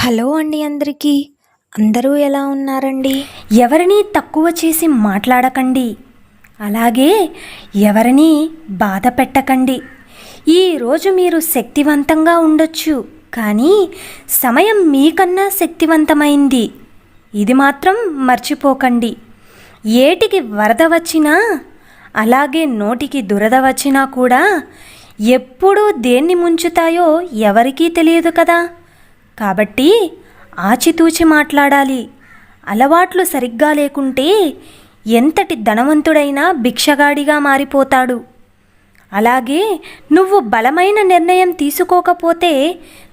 Hello అండి అందరికీ. అందరూ ఎలా ఉన్నారండి? ఎవరిని తక్కువ చేసి మాట్లాడకండి, అలాగే ఎవరిని బాధ పెట్టకండి. ఈరోజు మీరు శక్తివంతంగా ఉండొచ్చు, కానీ సమయం మీకన్నా శక్తివంతమైంది. ఇది మాత్రం మర్చిపోకండి. ఏటికి వరద వచ్చినా, అలాగే నోటికి దురద వచ్చినా కూడా ఎప్పుడు దేన్ని ముంచుతాయో ఎవరికీ తెలియదు కదా. కాబట్టి ఆచితూచి మాట్లాడాలి. అలవాట్లు సరిగ్గా లేకుంటే ఎంతటి ధనవంతుడైనా భిక్షగాడిగా మారిపోతాడు. అలాగే నువ్వు బలమైన నిర్ణయం తీసుకోకపోతే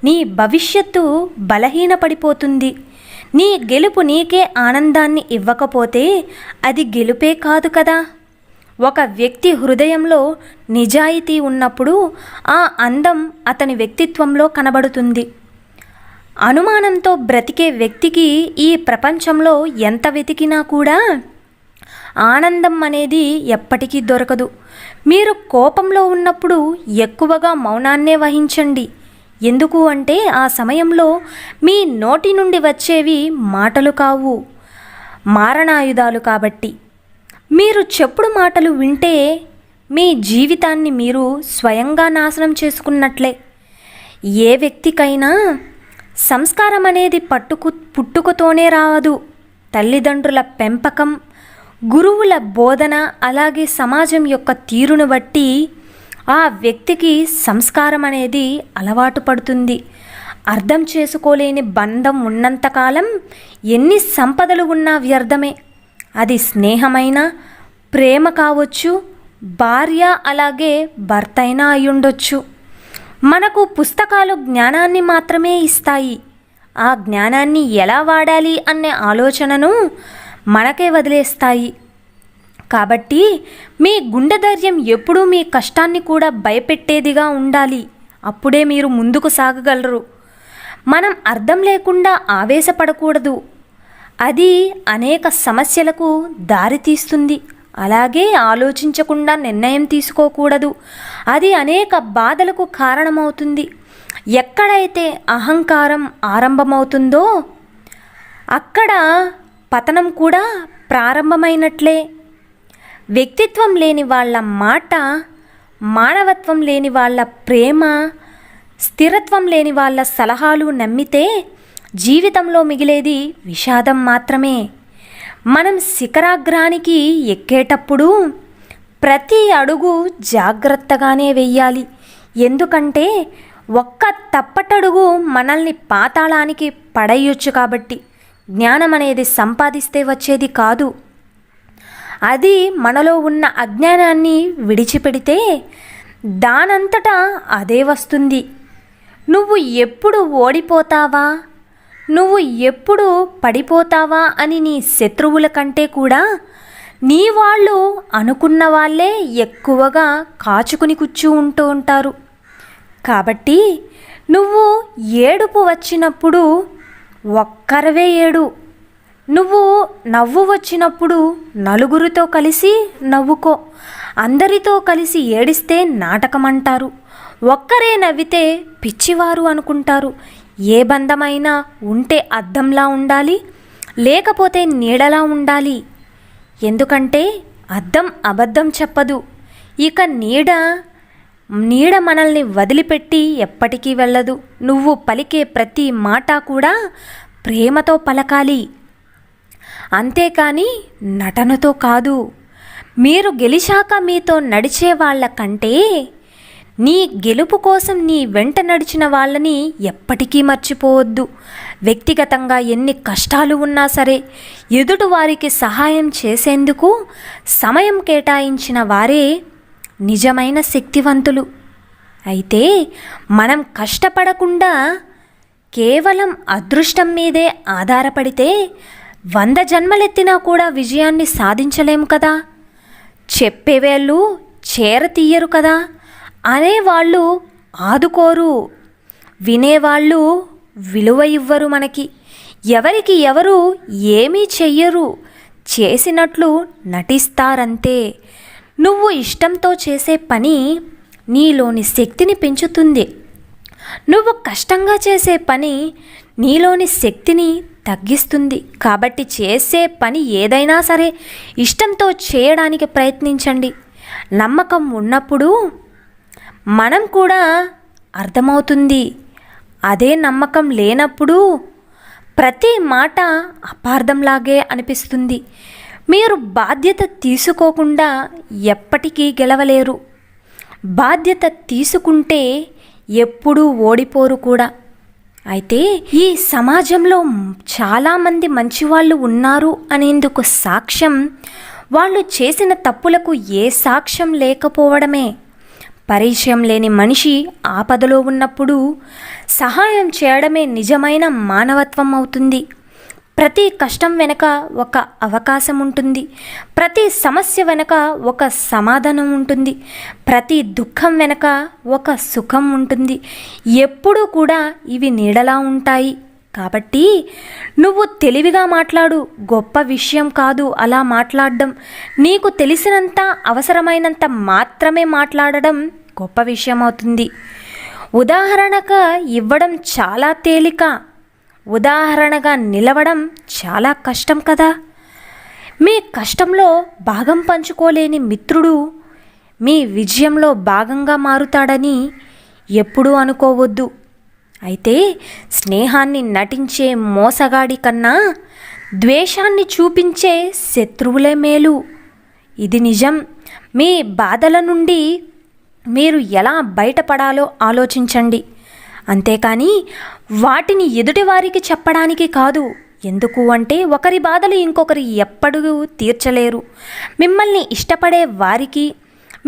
నీ భవిష్యత్తు బలహీనపడిపోతుంది. నీ గెలుపు నీకే ఆనందాన్ని ఇవ్వకపోతే అది గెలుపే కాదు కదా. ఒక వ్యక్తి హృదయంలో నిజాయితీ ఉన్నప్పుడు ఆ అందం అతని వ్యక్తిత్వంలో కనబడుతుంది. అనుమానంతో బ్రతికే వ్యక్తికి ఈ ప్రపంచంలో ఎంత వెతికినా కూడా ఆనందం అనేది ఎప్పటికీ దొరకదు. మీరు కోపంలో ఉన్నప్పుడు ఎక్కువగా మౌనాన్నే వహించండి. ఎందుకు అంటే ఆ సమయంలో మీ నోటి నుండి వచ్చేవి మాటలు కావు, మారణాయుధాలు. కాబట్టి మీరు చెప్పుడు మాటలు వింటే మీ జీవితాన్ని మీరు స్వయంగా నాశనం చేసుకున్నట్లే. ఏ వ్యక్తికైనా సంస్కారం అనేది పుట్టుకతోనే రాదు. తల్లిదండ్రుల పెంపకం, గురువుల బోధన, అలాగే సమాజం యొక్క తీరును బట్టి ఆ వ్యక్తికి సంస్కారం అనేది అలవాటు పడుతుంది. అర్థం చేసుకోలేని బంధం ఉన్నంతకాలం ఎన్ని సంపదలు ఉన్నా వ్యర్థమే. అది స్నేహమైనా, ప్రేమ కావచ్చు, భార్య అలాగే భర్త అయినా అయ్యుండొచ్చు. మనకు పుస్తకాలు జ్ఞానాన్ని మాత్రమే ఇస్తాయి. ఆ జ్ఞానాన్ని ఎలా వాడాలి అనే ఆలోచనను మనకే వదిలేస్తాయి. కాబట్టి మీ గుండె ధైర్యం ఎప్పుడూ మీ కష్టాన్ని కూడా భయపెట్టేదిగా ఉండాలి. అప్పుడే మీరు ముందుకు సాగగలరు. మనం అర్థం లేకుండా ఆవేశపడకూడదు. అది అనేక సమస్యలకు దారితీస్తుంది. అలాగే ఆలోచించకుండా నిర్ణయం తీసుకోకూడదు. అది అనేక బాధలకు కారణమవుతుంది. ఎక్కడైతే అహంకారం ఆరంభమవుతుందో అక్కడ పతనం కూడా ప్రారంభమైనట్లే. వ్యక్తిత్వం లేని వాళ్ళ మాట, మానవత్వం లేని వాళ్ళ ప్రేమ, స్థిరత్వం లేని వాళ్ళ సలహాలు నమ్మితే జీవితంలో మిగిలేది విషాదం మాత్రమే. మనం శిఖరాగ్రానికి ఎక్కేటప్పుడు ప్రతి అడుగు జాగ్రత్తగానే వెయ్యాలి. ఎందుకంటే ఒక్క తప్పటడుగు మనల్ని పాతాళానికి పడేయొచ్చు. కాబట్టి జ్ఞానం అనేది సంపాదిస్తే వచ్చేది కాదు. అది మనలో ఉన్న అజ్ఞానాన్ని విడిచిపెడితే దానంతటా అదే వస్తుంది. నువ్వు ఎప్పుడు ఓడిపోతావా, నువ్వు ఎప్పుడు పడిపోతావా అని నీ శత్రువుల కంటే కూడా నీ వాళ్ళు అనుకున్న వాళ్ళే ఎక్కువగా కాచుకుని ఉంటూ ఉంటారు. కాబట్టి నువ్వు ఏడుపు వచ్చినప్పుడు ఒక్కరవే ఏడు. నువ్వు నవ్వు వచ్చినప్పుడు నలుగురితో కలిసి నవ్వుకో. అందరితో కలిసి ఏడిస్తే నాటకం అంటారు. ఒక్కరే నవ్వితే పిచ్చివారు అనుకుంటారు. ఏ బంధమైనా ఉంటే అద్దంలా ఉండాలి, లేకపోతే నీడలా ఉండాలి. ఎందుకంటే అద్దం అబద్ధం చెప్పదు. ఇక నీడ మనల్ని వదిలిపెట్టి ఎప్పటికీ వెళ్ళదు. నువ్వు పలికే ప్రతి మాట కూడా ప్రేమతో పలకాలి, అంతేకాని నటనతో కాదు. మీరు గెలిచాక మీతో నడిచే వాళ్ళ కంటే నీ గెలుపు కోసం నీ వెంట నడిచిన వాళ్ళని ఎప్పటికీ మర్చిపోవద్దు. వ్యక్తిగతంగా ఎన్ని కష్టాలు ఉన్నా సరే ఎదుటి వారికి సహాయం చేసేందుకు సమయం కేటాయించిన వారే నిజమైన శక్తివంతులు. అయితే మనం కష్టపడకుండా కేవలం అదృష్టం మీదే ఆధారపడితే 100 జన్మలెత్తినా కూడా విజయాన్ని సాధించలేము కదా. చెప్పేవేళ్ళు చేరతీయరు కదా. అనేవాళ్ళు ఆదుకోరు, వినేవాళ్ళు విలువ ఇవ్వరు. మనకి ఎవరికి ఎవరు ఏమీ చెయ్యరు, చేసినట్లు నటిస్తారంతే. నువ్వు ఇష్టంతో చేసే పని నీలోని శక్తిని పెంచుతుంది. నువ్వు కష్టంగా చేసే పని నీలోని శక్తిని తగ్గిస్తుంది. కాబట్టి చేసే పని ఏదైనా సరే ఇష్టంతో చేయడానికి ప్రయత్నించండి. నమ్మకం ఉన్నప్పుడు మనం కూడా అర్థమవుతుంది. అదే నమ్మకం లేనప్పుడు ప్రతి మాట అపార్థంలాగే అనిపిస్తుంది. మీరు బాధ్యత తీసుకోకుండా ఎప్పటికీ గెలవలేరు. బాధ్యత తీసుకుంటే ఎప్పుడూ ఓడిపోరు కూడా. అయితే ఈ సమాజంలో చాలామంది మంచివాళ్ళు ఉన్నారు అనేందుకు సాక్ష్యం వాళ్ళు చేసిన తప్పులకు ఏ సాక్ష్యం లేకపోవడమే. పరిచయం లేని మనిషి ఆపదలో ఉన్నప్పుడు సహాయం చేయడమే నిజమైన మానవత్వం అవుతుంది. ప్రతి కష్టం వెనుక ఒక అవకాశం ఉంటుంది. ప్రతి సమస్య వెనుక ఒక సమాధానం ఉంటుంది. ప్రతి దుఃఖం వెనుక ఒక సుఖం ఉంటుంది. ఎప్పుడూ కూడా ఇవి నీడలా ఉంటాయి. కాబట్టి నువ్వు తెలివిగా మాట్లాడు. గొప్ప విషయం కాదు అలా మాట్లాడడం. నీకు తెలిసినంత, అవసరమైనంత మాత్రమే మాట్లాడడం గొప్ప విషయం అవుతుంది. ఉదాహరణగా ఇవ్వడం చాలా తేలిక, ఉదాహరణగా నిలవడం చాలా కష్టం కదా. మీ కష్టంలో భాగం పంచుకోలేని మిత్రుడు మీ విజయంలో భాగంగా మారుతాడని ఎప్పుడూ అనుకోవద్దు. అయితే స్నేహాన్ని నటించే మోసగాడి కన్నా ద్వేషాన్ని చూపించే శత్రువులే మేలు. ఇది నిజం. మీ బాధల నుండి మీరు ఎలా బయటపడాలో ఆలోచించండి. అంతేకాని వాటిని ఎదుటివారికి చెప్పడానికి కాదు. ఎందుకు అంటే ఒకరి బాధలు ఇంకొకరు ఎప్పుడూ తీర్చలేరు. మిమ్మల్ని ఇష్టపడే వారికి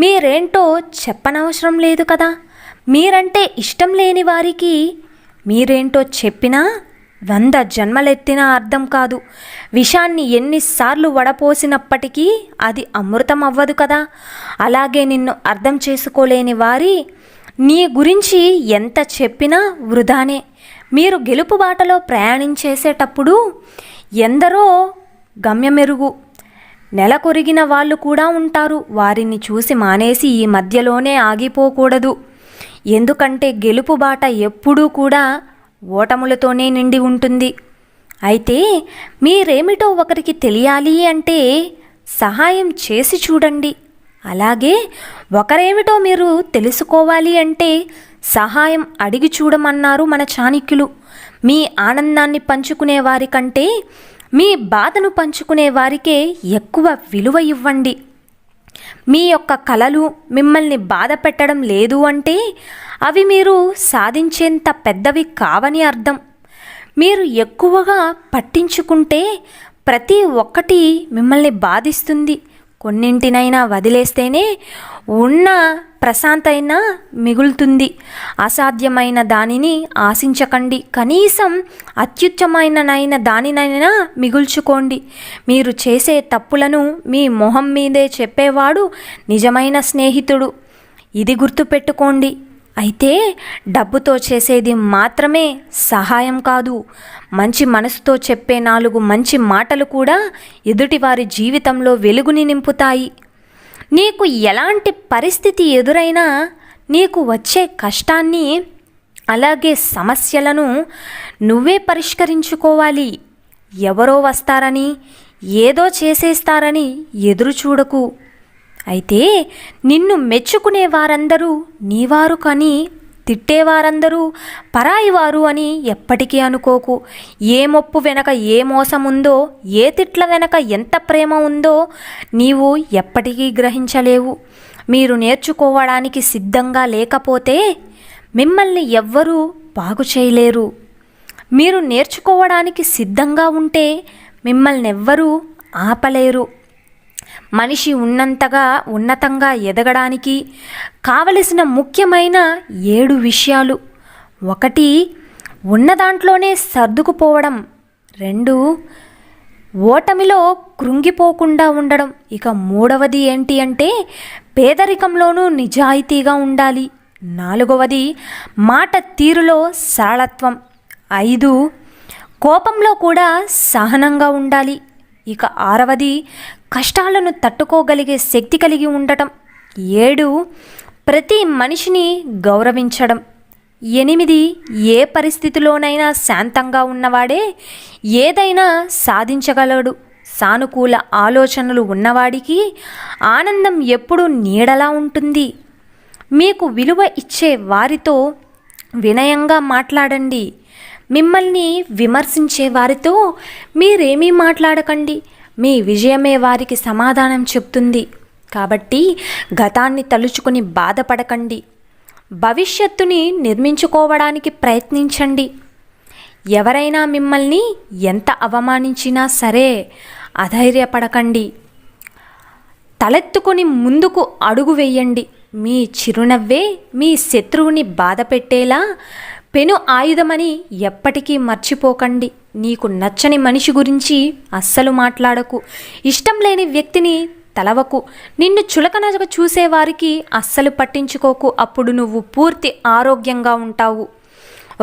మీరేంటో చెప్పనవసరం లేదు కదా. మీరంటే ఇష్టం లేని వారికి మీరేంటో చెప్పినా 100 జన్మలెత్తినా అర్థం కాదు. విషాన్ని ఎన్నిసార్లు వడపోసినప్పటికీ అది అమృతం అవ్వదు కదా. అలాగే నిన్ను అర్థం చేసుకోలేని వారి నీ గురించి ఎంత చెప్పినా వృధానే. మీరు గెలుపు బాటలో ప్రయాణించేసేటప్పుడు ఎందరో గమ్యమెరుగు నెలకొరిగిన వాళ్ళు కూడా ఉంటారు. వారిని చూసి మానేసి ఈ మధ్యలోనే ఆగిపోకూడదు. ఎందుకంటే గెలుపు బాట ఎప్పుడూ కూడా ఓటములతోనే నిండి ఉంటుంది. అయితే మీరేమిటో ఒకరికి తెలియాలి అంటే సహాయం చేసి చూడండి. అలాగే ఒకరేమిటో మీరు తెలుసుకోవాలి అంటే సహాయం అడిగి చూడమన్నారు మన చాణక్యులు. మీ ఆనందాన్ని పంచుకునే వారి కంటే మీ బాధను పంచుకునే వారికే ఎక్కువ విలువ ఇవ్వండి. మీ యొక్క కలలు మిమ్మల్ని బాధ పెట్టడం లేదు అంటే అవి మీరు సాధించేంత పెద్దవి కావని అర్థం. మీరు ఎక్కువగా పట్టించుకుంటే ప్రతి ఒక్కటి మిమ్మల్ని బాధిస్తుంది. కొన్నింటినైనా వదిలేస్తేనే ఉన్న ప్రశాంతైనా మిగులుతుంది. అసాధ్యమైన దానిని ఆశించకండి. కనీసం అత్యుత్తమైన దానినైనా మిగుల్చుకోండి. మీరు చేసే తప్పులను మీ మొహం మీదే చెప్పేవాడు నిజమైన స్నేహితుడు. ఇది గుర్తుపెట్టుకోండి. అయితే డబ్బుతో చేసేది మాత్రమే సహాయం కాదు. మంచి మనసుతో చెప్పే 4 మంచి మాటలు కూడా ఎదుటివారి జీవితంలో వెలుగుని నింపుతాయి. నీకు ఎలాంటి పరిస్థితి ఎదురైనా నీకు వచ్చే కష్టాన్ని అలాగే సమస్యలను నువ్వే పరిష్కరించుకోవాలి. ఎవరో వస్తారని, ఏదో చేసేస్తారని ఎదురు చూడకు. అయితే నిన్ను మెచ్చుకునే వారందరూ నీవారు కానీ తిట్టేవారందరూ పరాయివారు అని ఎప్పటికీ అనుకోకు. ఏ మొప్పు వెనక ఏ మోసం ఉందో, ఏ తిట్ల వెనక ఎంత ప్రేమ ఉందో నీవు ఎప్పటికీ గ్రహించలేవు. మీరు నేర్చుకోవడానికి సిద్ధంగా లేకపోతే మిమ్మల్ని ఎవ్వరూ బాగు చేయలేరు. మీరు నేర్చుకోవడానికి సిద్ధంగా ఉంటే మిమ్మల్ని ఎవ్వరూ ఆపలేరు. మనిషి ఉన్నతంగా ఎదగడానికి కావలసిన ముఖ్యమైన 7 విషయాలు. 1 ఉన్న దాంట్లోనే సర్దుకుపోవడం. 2 ఓటమిలో కృంగిపోకుండా ఉండడం. ఇక 3వది ఏంటి అంటే పేదరికంలోనూ నిజాయితీగా ఉండాలి. 4వది మాట తీరులో సరళత్వం. 5 కోపంలో కూడా సహనంగా ఉండాలి. ఇక 6వది కష్టాలను తట్టుకోగలిగే శక్తి కలిగి ఉండటం. 7 ప్రతి మనిషిని గౌరవించడం. 8 ఏ పరిస్థితిలోనైనా శాంతంగా ఉన్నవాడే ఏదైనా సాధించగలడు. సానుకూల ఆలోచనలు ఉన్నవాడికి ఆనందం ఎప్పుడూ నీడలా ఉంటుంది. మీకు విలువ ఇచ్చే వారితో వినయంగా మాట్లాడండి. మిమ్మల్ని విమర్శించే వారితో మీరేమీ మాట్లాడకండి. మీ విజయమే వారికి సమాధానం చెప్తుంది. కాబట్టి గతాన్ని తలుచుకుని బాధపడకండి. భవిష్యత్తుని నిర్మించుకోవడానికి ప్రయత్నించండి. ఎవరైనా మిమ్మల్ని ఎంత అవమానించినా సరే అధైర్యపడకండి. తలెత్తుకొని ముందుకు అడుగు వేయండి. మీ చిరునవ్వే మీ శత్రువుని బాధ పెట్టేలా పెను ఆయుధమని ఎప్పటికీ మర్చిపోకండి. నీకు నచ్చని మనిషి గురించి అస్సలు మాట్లాడకు. ఇష్టం లేని వ్యక్తిని తలవకు. నిన్ను చులకనగా చూసేవారికి అస్సలు పట్టించుకోకు. అప్పుడు నువ్వు పూర్తి ఆరోగ్యంగా ఉంటావు.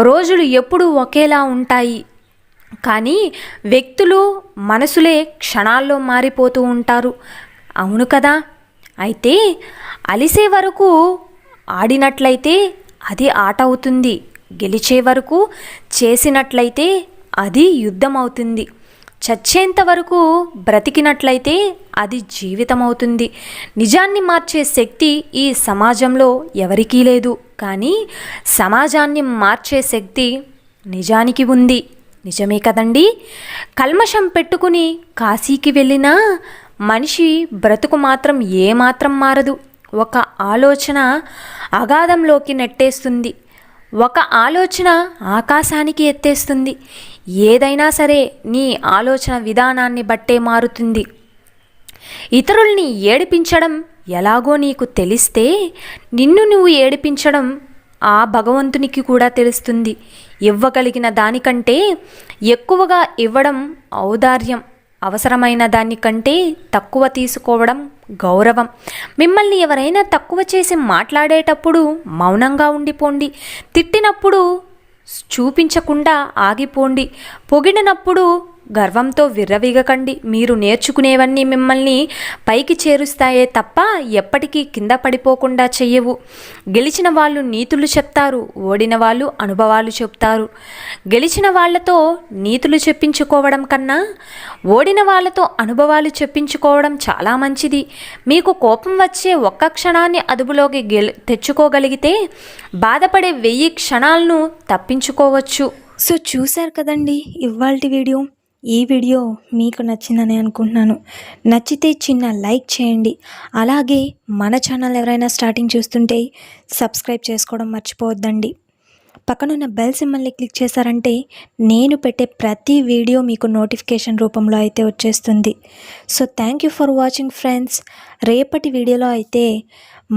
రోజులు ఎప్పుడూ ఒకేలా ఉంటాయి, కానీ వ్యక్తులు మనసులే క్షణాల్లో మారిపోతూ ఉంటారు. అవును కదా? అయితే అలిసే వరకు ఆడినట్లయితే అది ఆట అవుతుంది. గెలిచే వరకు చేసినట్లయితే అది యుద్ధం అవుతుంది. చచ్చేంత వరకు బ్రతికినట్లయితే అది జీవితం అవుతుంది. నిజాన్ని మార్చే శక్తి ఈ సమాజంలో ఎవరికీ లేదు, కానీ సమాజాన్ని మార్చే శక్తి నిజానికి ఉంది. నిజమే కదండి? కల్మషం పెట్టుకుని కాశీకి వెళ్ళినా మనిషి బ్రతుకు మాత్రం ఏమాత్రం మారదు. ఒక ఆలోచన అగాధంలోకి నెట్టేస్తుంది. ఒక ఆలోచన ఆకాశానికి ఎత్తేస్తుంది. ఏదైనా సరే నీ ఆలోచన విధానాన్ని బట్టే మారుతుంది. ఇతరుల్ని ఏడిపించడం ఎలాగో నీకు తెలిస్తే నిన్ను నువ్వు ఏడిపించడం ఆ భగవంతునికి కూడా తెలుస్తుంది. ఇవ్వగలిగిన దానికంటే ఎక్కువగా ఇవ్వడం ఔదార్యం. అవసరమైన దానికంటే తక్కువ తీసుకోవడం గౌరవం. మిమ్మల్ని ఎవరైనా తక్కువ చేసి మాట్లాడేటప్పుడు మౌనంగా ఉండిపోండి. తిట్టినప్పుడు చూపించకుండా ఆగిపోండి. పొగిడినప్పుడు గర్వంతో విర్రవీగకండి. మీరు నేర్చుకునేవన్నీ మిమ్మల్ని పైకి చేరుస్తాయే తప్ప ఎప్పటికీ కింద పడిపోకుండా చెయ్యవు. గెలిచిన వాళ్ళు నీతులు చెప్తారు, ఓడిన వాళ్ళు అనుభవాలు చెప్తారు. గెలిచిన వాళ్ళతో నీతులు చెప్పించుకోవడం కన్నా ఓడిన వాళ్ళతో అనుభవాలు చెప్పించుకోవడం చాలా మంచిది. మీకు కోపం వచ్చే ఒక్క క్షణాన్ని అదుపులోకి తెచ్చుకోగలిగితే బాధపడే 1000 క్షణాలను తప్పించుకోవచ్చు. సో చూశారు కదండి ఇవాల్టి వీడియో. ఈ వీడియో మీకు నచ్చిందని అనుకుంటున్నాను. నచ్చితే చిన్న లైక్ చేయండి. అలాగే మన ఛానల్ ఎవరైనా స్టార్టింగ్ చూస్తుంటే సబ్స్క్రైబ్ చేసుకోవడం మర్చిపోవద్దండి. పక్కనున్న బెల్ సింబల్ని క్లిక్ చేశారంటే నేను పెట్టే ప్రతి వీడియో మీకు నోటిఫికేషన్ రూపంలో అయితే వచ్చేస్తుంది. So thank you for watching friends. రేపటి వీడియోలో అయితే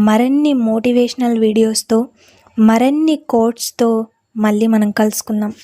మరిన్ని మోటివేషనల్ వీడియోస్తో, మరిన్ని కోట్స్తో మళ్ళీ మనం కలుసుకుందాం.